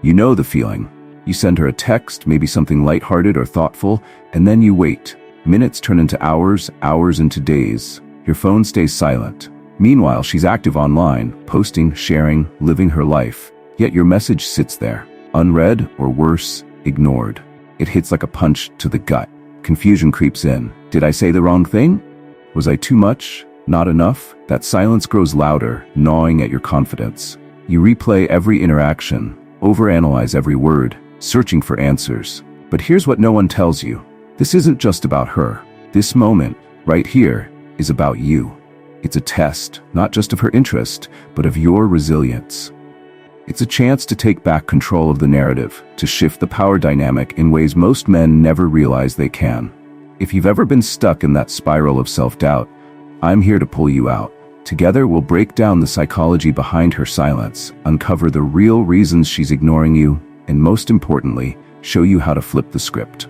You know the feeling. You send her a text, maybe something lighthearted or thoughtful, and then you wait. Minutes turn into hours, hours into days. Your phone stays silent. Meanwhile, she's active online, posting, sharing, living her life. Yet your message sits there, unread or worse, ignored. It hits like a punch to the gut. Confusion creeps in. Did I say the wrong thing? Was I too much? Not enough? That silence grows louder, gnawing at your confidence. You replay every interaction, overanalyze every word, searching for answers. But here's what no one tells you. This isn't just about her. This moment, right here, is about you. It's a test, not just of her interest, but of your resilience. It's a chance to take back control of the narrative, to shift the power dynamic in ways most men never realize they can. If you've ever been stuck in that spiral of self-doubt, I'm here to pull you out. Together, we'll break down the psychology behind her silence, uncover the real reasons she's ignoring you, and most importantly, show you how to flip the script.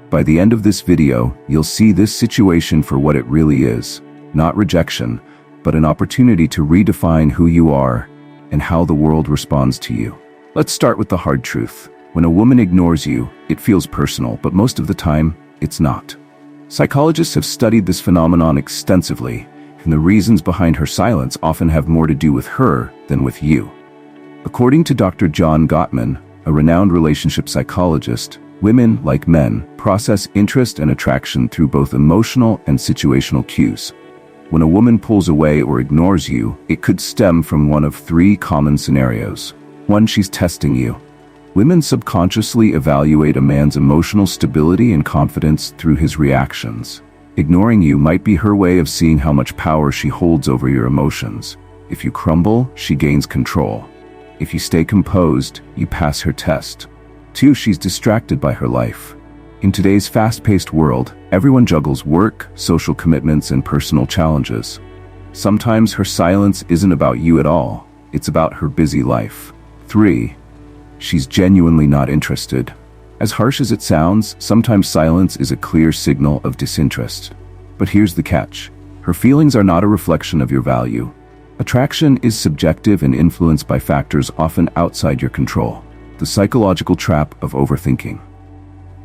By the end of this video, you'll see this situation for what it really is. Not rejection, but an opportunity to redefine who you are and how the world responds to you. Let's start with the hard truth. When a woman ignores you, it feels personal, but most of the time, it's not. Psychologists have studied this phenomenon extensively, and the reasons behind her silence often have more to do with her than with you. According to Dr. John Gottman, a renowned relationship psychologist, women, like men, process interest and attraction through both emotional and situational cues. When a woman pulls away or ignores you, it could stem from one of three common scenarios. 1. She's testing you. Women subconsciously evaluate a man's emotional stability and confidence through his reactions. Ignoring you might be her way of seeing how much power she holds over your emotions. If you crumble, she gains control. If you stay composed, you pass her test. 2. She's distracted by her life. In today's fast-paced world, everyone juggles work, social commitments, and personal challenges. Sometimes her silence isn't about you at all. It's about her busy life. 3. She's genuinely not interested. As harsh as it sounds, sometimes silence is a clear signal of disinterest. But here's the catch. Her feelings are not a reflection of your value. Attraction is subjective and influenced by factors often outside your control. The psychological trap of overthinking.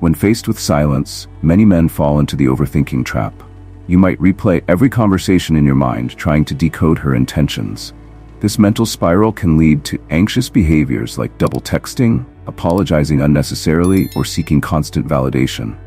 When faced with silence, many men fall into the overthinking trap. You might replay every conversation in your mind, trying to decode her intentions. This mental spiral can lead to anxious behaviors like double texting, apologizing unnecessarily, or seeking constant validation.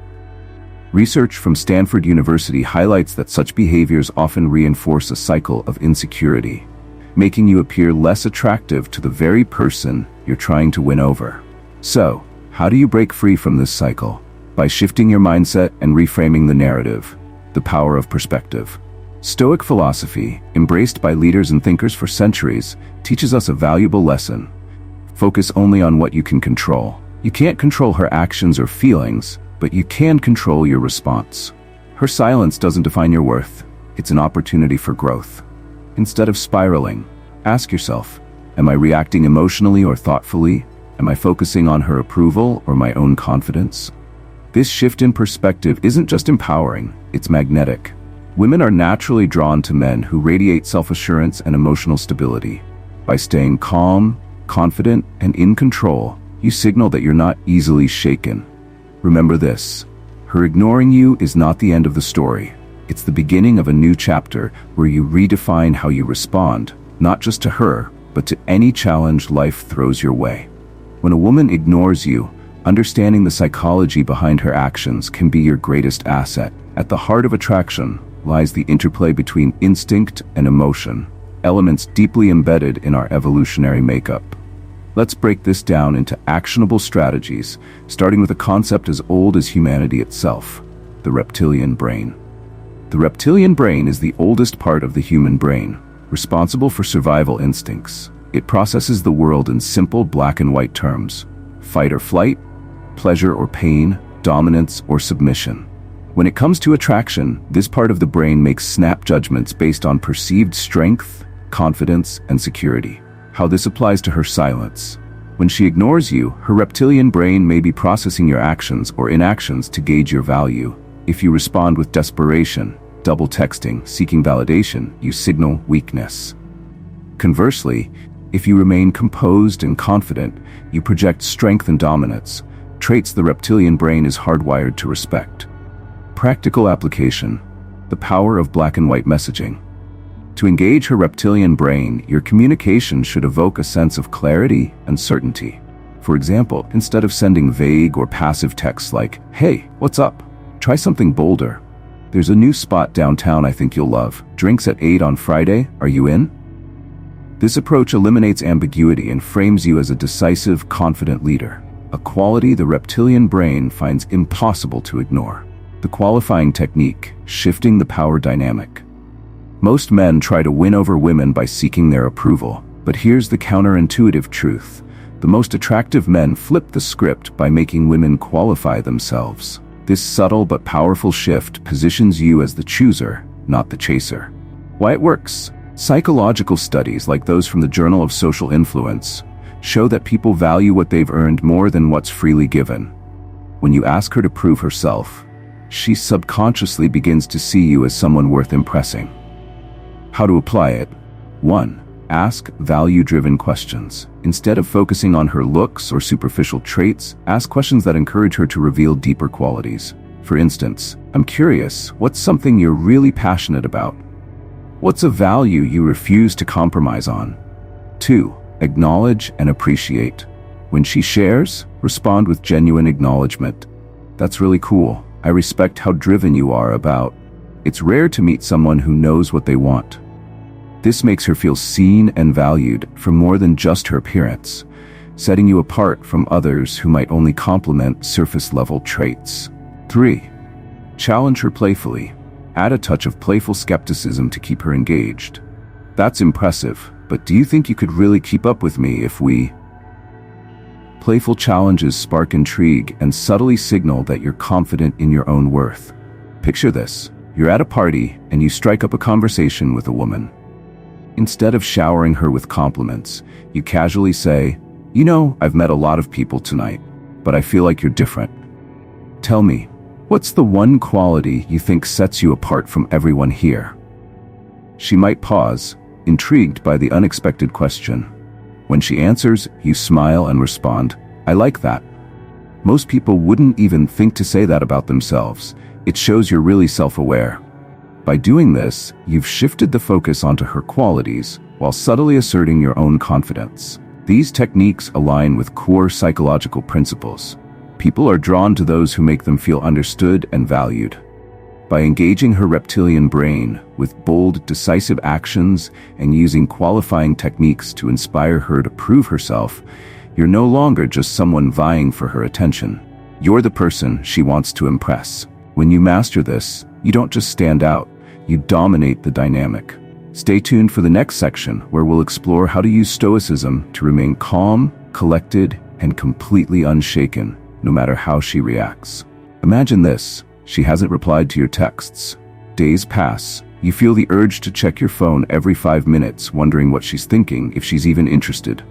Research from Stanford University highlights that such behaviors often reinforce a cycle of insecurity, making you appear less attractive to the very person you're trying to win over. So, how do you break free from this cycle? By shifting your mindset and reframing the narrative. The power of perspective. Stoic philosophy, embraced by leaders and thinkers for centuries, teaches us a valuable lesson. Focus only on what you can control. You can't control her actions or feelings, but you can control your response. Her silence doesn't define your worth. It's an opportunity for growth. Instead of spiraling, ask yourself, am I reacting emotionally or thoughtfully? Am I focusing on her approval or my own confidence? This shift in perspective isn't just empowering, it's magnetic. Women are naturally drawn to men who radiate self-assurance and emotional stability. By staying calm, confident, and in control, you signal that you're not easily shaken. Remember this: her ignoring you is not the end of the story. It's the beginning of a new chapter where you redefine how you respond, not just to her, but to any challenge life throws your way. When a woman ignores you, understanding the psychology behind her actions can be your greatest asset. At the heart of attraction lies the interplay between instinct and emotion, elements deeply embedded in our evolutionary makeup. Let's break this down into actionable strategies, starting with a concept as old as humanity itself: the reptilian brain. The reptilian brain is the oldest part of the human brain, responsible for survival instincts. It processes the world in simple black and white terms: fight or flight, pleasure or pain, dominance or submission. When it comes to attraction, this part of the brain makes snap judgments based on perceived strength, confidence, and security. How this applies to her silence. When she ignores you, her reptilian brain may be processing your actions or inactions to gauge your value. If you respond with desperation, double texting, seeking validation, you signal weakness. Conversely, If you remain composed and confident, you project strength and dominance, traits the reptilian brain is hardwired to respect. Practical application: the power of black and white messaging. To engage her reptilian brain, your communication should evoke a sense of clarity and certainty. For example, instead of sending vague or passive texts like, "Hey, what's up?" try something bolder. "There's a new spot downtown I think you'll love. Drinks at 8 on Friday, are you in?" This approach eliminates ambiguity and frames you as a decisive, confident leader, a quality the reptilian brain finds impossible to ignore. The qualifying technique: shifting the power dynamic. Most men try to win over women by seeking their approval, but here's the counterintuitive truth. The most attractive men flip the script by making women qualify themselves. This subtle but powerful shift positions you as the chooser, not the chaser. Why it works? Psychological studies like those from the Journal of Social Influence show that people value what they've earned more than what's freely given. When you ask her to prove herself, she subconsciously begins to see you as someone worth impressing. How to apply it? 1. Ask value-driven questions. Instead of focusing on her looks or superficial traits, ask questions that encourage her to reveal deeper qualities. For instance, "I'm curious, what's something you're really passionate about? What's a value you refuse to compromise on?" 2. Acknowledge and appreciate. When she shares, respond with genuine acknowledgement. "That's really cool. I respect how driven you are about." It's rare to meet someone who knows what they want. This makes her feel seen and valued for more than just her appearance, setting you apart from others who might only compliment surface-level traits. 3. Challenge her playfully. Add a touch of playful skepticism to keep her engaged. "That's impressive, but do you think you could really keep up with me if we..." Playful challenges spark intrigue and subtly signal that you're confident in your own worth. Picture this. You're at a party and you strike up a conversation with a woman. Instead of showering her with compliments, you casually say, "You know, I've met a lot of people tonight, but I feel like you're different. Tell me, what's the one quality you think sets you apart from everyone here?" She might pause, intrigued by the unexpected question. When she answers, you smile and respond, "I like that." Most people wouldn't even think to say that about themselves. It shows you're really self-aware. By doing this, you've shifted the focus onto her qualities while subtly asserting your own confidence. These techniques align with core psychological principles. People are drawn to those who make them feel understood and valued. By engaging her reptilian brain with bold, decisive actions and using qualifying techniques to inspire her to prove herself, you're no longer just someone vying for her attention. You're the person she wants to impress. When you master this, you don't just stand out, you dominate the dynamic. Stay tuned for the next section, where we'll explore how to use Stoicism to remain calm, collected, and completely unshaken, no matter how she reacts. Imagine this: she hasn't replied to your texts. Days pass. You feel the urge to check your phone every 5 minutes, wondering what she's thinking, if she's even interested.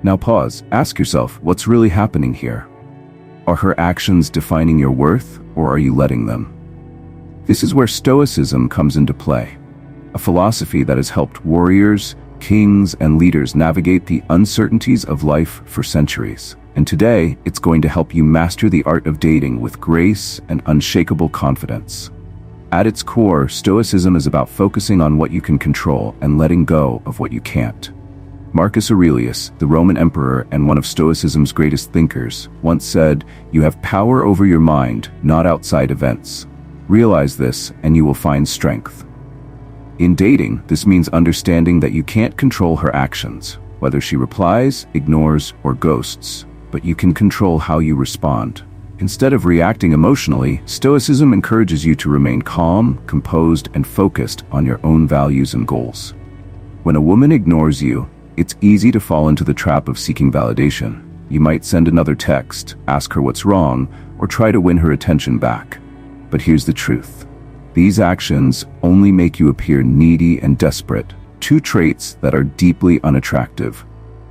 Now pause. Ask yourself, what's really happening here? Are her actions defining your worth, or are you letting them? This is where Stoicism comes into play, a philosophy that has helped warriors, kings, and leaders navigate the uncertainties of life for centuries. And today, it's going to help you master the art of dating with grace and unshakable confidence. At its core, Stoicism is about focusing on what you can control and letting go of what you can't. Marcus Aurelius, the Roman emperor and one of Stoicism's greatest thinkers, once said, "You have power over your mind, not outside events. Realize this, and you will find strength." In dating, this means understanding that you can't control her actions, whether she replies, ignores, or ghosts, but you can control how you respond. Instead of reacting emotionally, Stoicism encourages you to remain calm, composed, and focused on your own values and goals. When a woman ignores you, it's easy to fall into the trap of seeking validation. You might send another text, ask her what's wrong, or try to win her attention back. But here's the truth. These actions only make you appear needy and desperate, two traits that are deeply unattractive.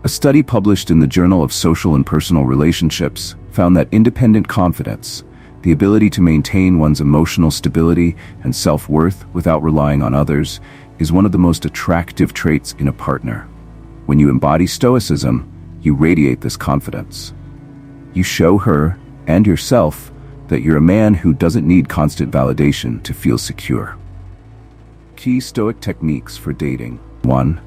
A study published in the Journal of Social and Personal Relationships found that independent confidence, the ability to maintain one's emotional stability and self-worth without relying on others, is one of the most attractive traits in a partner. When you embody Stoicism, you radiate this confidence. You show her, and yourself, that you're a man who doesn't need constant validation to feel secure. Key Stoic techniques for dating. 1.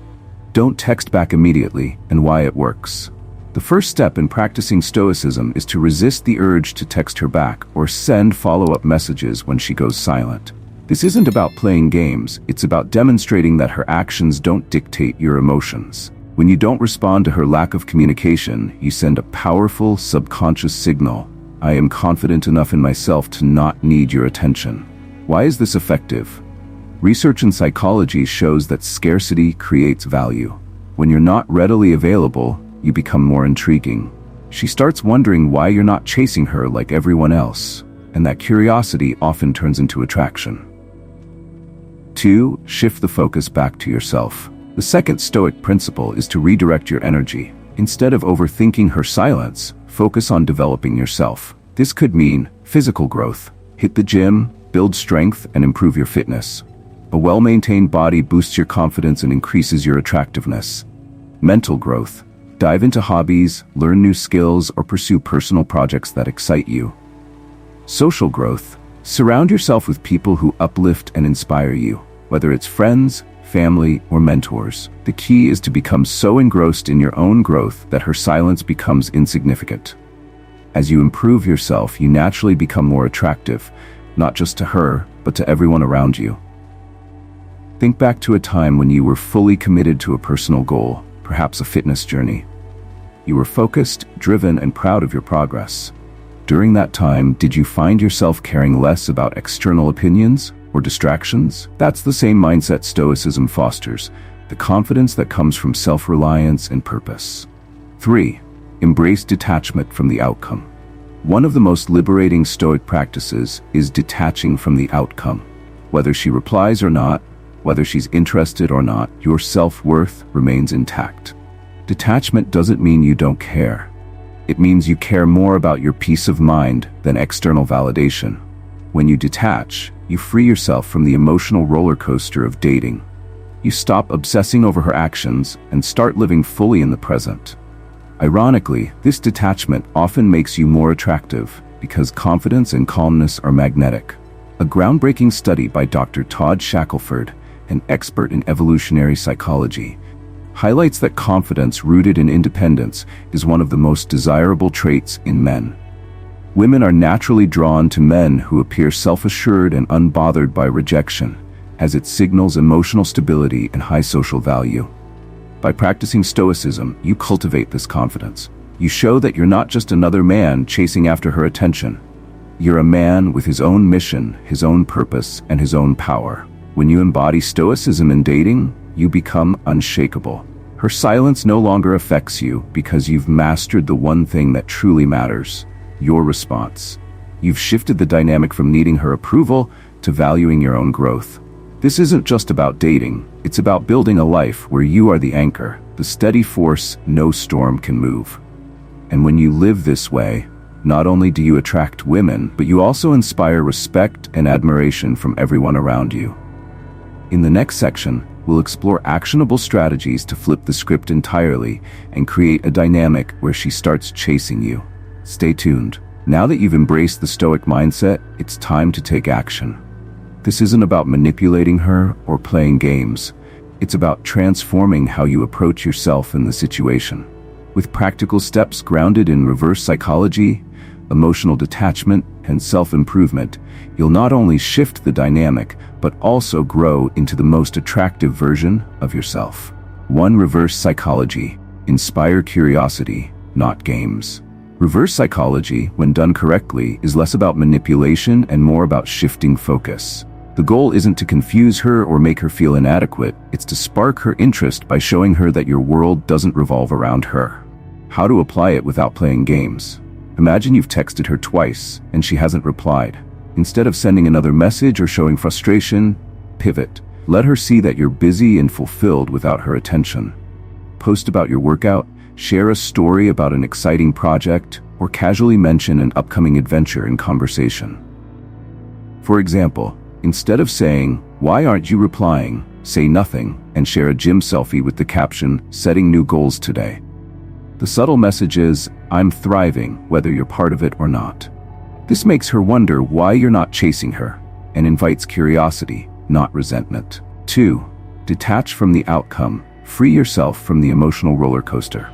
Don't text back immediately, and why it works. The first step in practicing Stoicism is to resist the urge to text her back or send follow-up messages when she goes silent. This isn't about playing games, it's about demonstrating that her actions don't dictate your emotions. When you don't respond to her lack of communication, you send a powerful, subconscious signal. I am confident enough in myself to not need your attention. Why is this effective? Research in psychology shows that scarcity creates value. When you're not readily available, you become more intriguing. She starts wondering why you're not chasing her like everyone else, and that curiosity often turns into attraction. 2. Shift the focus back to yourself. The second Stoic principle is to redirect your energy. Instead of overthinking her silence, focus on developing yourself. This could mean physical growth. Hit the gym, build strength, and improve your fitness. A well-maintained body boosts your confidence and increases your attractiveness. Mental growth. Dive into hobbies, learn new skills, or pursue personal projects that excite you. Social growth. Surround yourself with people who uplift and inspire you, whether it's friends, family, or mentors. The key is to become so engrossed in your own growth that her silence becomes insignificant. As you improve yourself, you naturally become more attractive, not just to her, but to everyone around you. Think back to a time when you were fully committed to a personal goal, perhaps a fitness journey. You were focused, driven, and proud of your progress. During that time, did you find yourself caring less about external opinions or distractions? That's the same mindset Stoicism fosters, the confidence that comes from self-reliance and purpose. 3. Embrace detachment from the outcome. One of the most liberating Stoic practices is detaching from the outcome. Whether she replies or not, whether she's interested or not, your self-worth remains intact. Detachment doesn't mean you don't care. It means you care more about your peace of mind than external validation. When you detach, you free yourself from the emotional roller coaster of dating. You stop obsessing over her actions and start living fully in the present. Ironically, this detachment often makes you more attractive because confidence and calmness are magnetic. A groundbreaking study by Dr. Todd Shackelford, an expert in evolutionary psychology, highlights that confidence rooted in independence is one of the most desirable traits in men. Women are naturally drawn to men who appear self-assured and unbothered by rejection, as it signals emotional stability and high social value. By practicing Stoicism, you cultivate this confidence. You show that you're not just another man chasing after her attention. You're a man with his own mission, his own purpose, and his own power. When you embody Stoicism in dating, you become unshakable. Her silence no longer affects you because you've mastered the one thing that truly matters: your response. You've shifted the dynamic from needing her approval to valuing your own growth. This isn't just about dating, it's about building a life where you are the anchor, the steady force no storm can move. And when you live this way, not only do you attract women, but you also inspire respect and admiration from everyone around you. In the next section, we'll explore actionable strategies to flip the script entirely and create a dynamic where she starts chasing you. Stay tuned. Now that you've embraced the Stoic mindset, it's time to take action. This isn't about manipulating her or playing games. It's about transforming how you approach yourself in the situation. With practical steps grounded in reverse psychology, emotional detachment, and self-improvement, you'll not only shift the dynamic, but also grow into the most attractive version of yourself. 1. Reverse psychology. Inspire curiosity, not games. Reverse psychology, when done correctly, is less about manipulation and more about shifting focus. The goal isn't to confuse her or make her feel inadequate, it's to spark her interest by showing her that your world doesn't revolve around her. How to apply it without playing games. Imagine you've texted her twice and she hasn't replied. Instead of sending another message or showing frustration, pivot. Let her see that you're busy and fulfilled without her attention. Post about your workout, share a story about an exciting project, or casually mention an upcoming adventure in conversation. For example, instead of saying, Why aren't you replying? Say nothing, and share a gym selfie with the caption, "Setting new goals today." The subtle message is, I'm thriving, whether you're part of it or not. This makes her wonder why you're not chasing her, and invites curiosity, not resentment. 2. Detach from the outcome. Free yourself from the emotional roller coaster.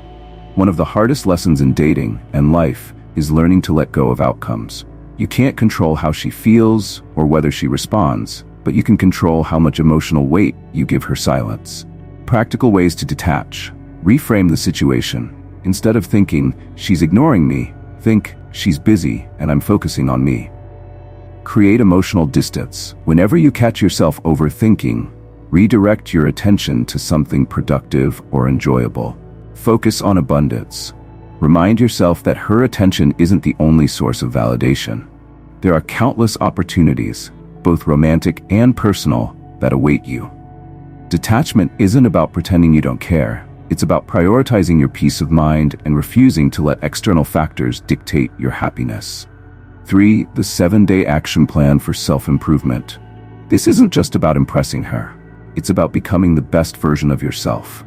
One of the hardest lessons in dating and life is learning to let go of outcomes. You can't control how she feels or whether she responds, but you can control how much emotional weight you give her silence. Practical ways to detach. Reframe the situation. Instead of thinking, she's ignoring me, think, she's busy and I'm focusing on me. Create emotional distance. Whenever you catch yourself overthinking, redirect your attention to something productive or enjoyable. Focus on abundance. Remind yourself that her attention isn't the only source of validation. There are countless opportunities, both romantic and personal, that await you. Detachment isn't about pretending you don't care. It's about prioritizing your peace of mind and refusing to let external factors dictate your happiness. 3. The 7-day action plan for self-improvement. This isn't just about impressing her. It's about becoming the best version of yourself.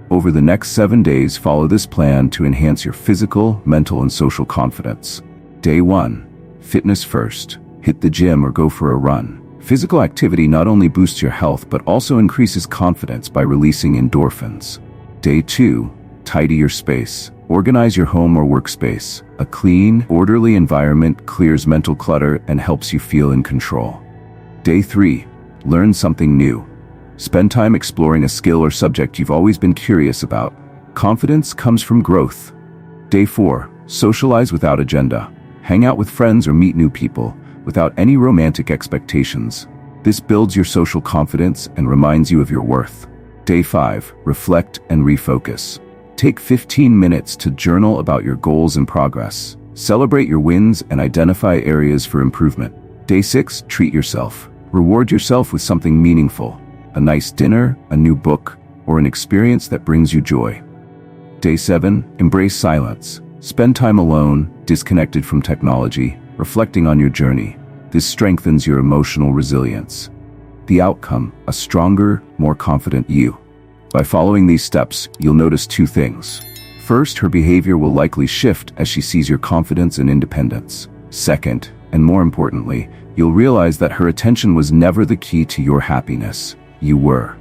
Over the next 7 days, follow this plan to enhance your physical, mental, and social confidence. Day 1. Fitness first. Hit the gym or go for a run. Physical activity not only boosts your health but also increases confidence by releasing endorphins. Day 2. Tidy your space. Organize your home or workspace. A clean, orderly environment clears mental clutter and helps you feel in control. Day 3. Learn something new. Spend time exploring a skill or subject you've always been curious about. Confidence comes from growth. Day 4. Socialize without agenda. Hang out with friends or meet new people, without any romantic expectations. This builds your social confidence and reminds you of your worth. Day 5. Reflect and refocus. Take 15 minutes to journal about your goals and progress. Celebrate your wins and identify areas for improvement. Day 6. Treat yourself. Reward yourself with something meaningful. A nice dinner, a new book, or an experience that brings you joy. Day 7. Embrace silence. Spend time alone, disconnected from technology, reflecting on your journey. This strengthens your emotional resilience. The outcome, a stronger, more confident you. By following these steps, you'll notice 2 things. First, her behavior will likely shift as she sees your confidence and independence. Second, and more importantly, you'll realize that her attention was never the key to your happiness. You were.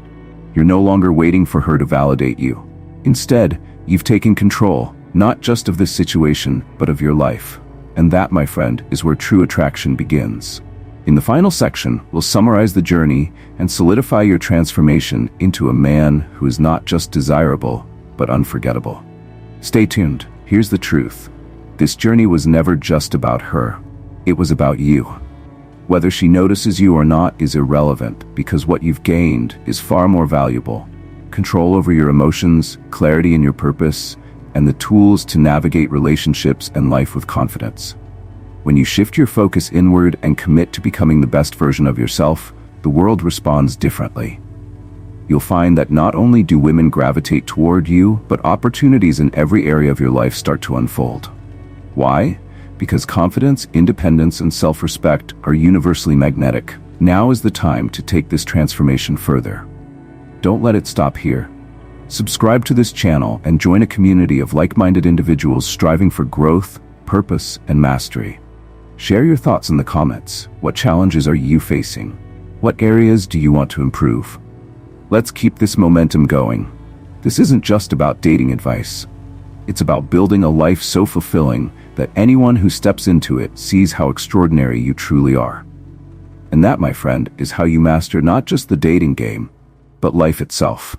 You're no longer waiting for her to validate you. Instead, you've taken control, not just of this situation, but of your life. And that, my friend, is where true attraction begins. In the final section, we'll summarize the journey and solidify your transformation into a man who is not just desirable, but unforgettable. Stay tuned. Here's the truth. This journey was never just about her. It was about you. Whether she notices you or not is irrelevant, because what you've gained is far more valuable. Control over your emotions, clarity in your purpose, and the tools to navigate relationships and life with confidence. When you shift your focus inward and commit to becoming the best version of yourself, the world responds differently. You'll find that not only do women gravitate toward you, but opportunities in every area of your life start to unfold. Why? Because confidence, independence, and self-respect are universally magnetic. Now is the time to take this transformation further. Don't let it stop here. Subscribe to this channel and join a community of like-minded individuals striving for growth, purpose, and mastery. Share your thoughts in the comments. What challenges are you facing? What areas do you want to improve? Let's keep this momentum going. This isn't just about dating advice. It's about building a life so fulfilling that anyone who steps into it sees how extraordinary you truly are. And that, my friend, is how you master not just the dating game, but life itself.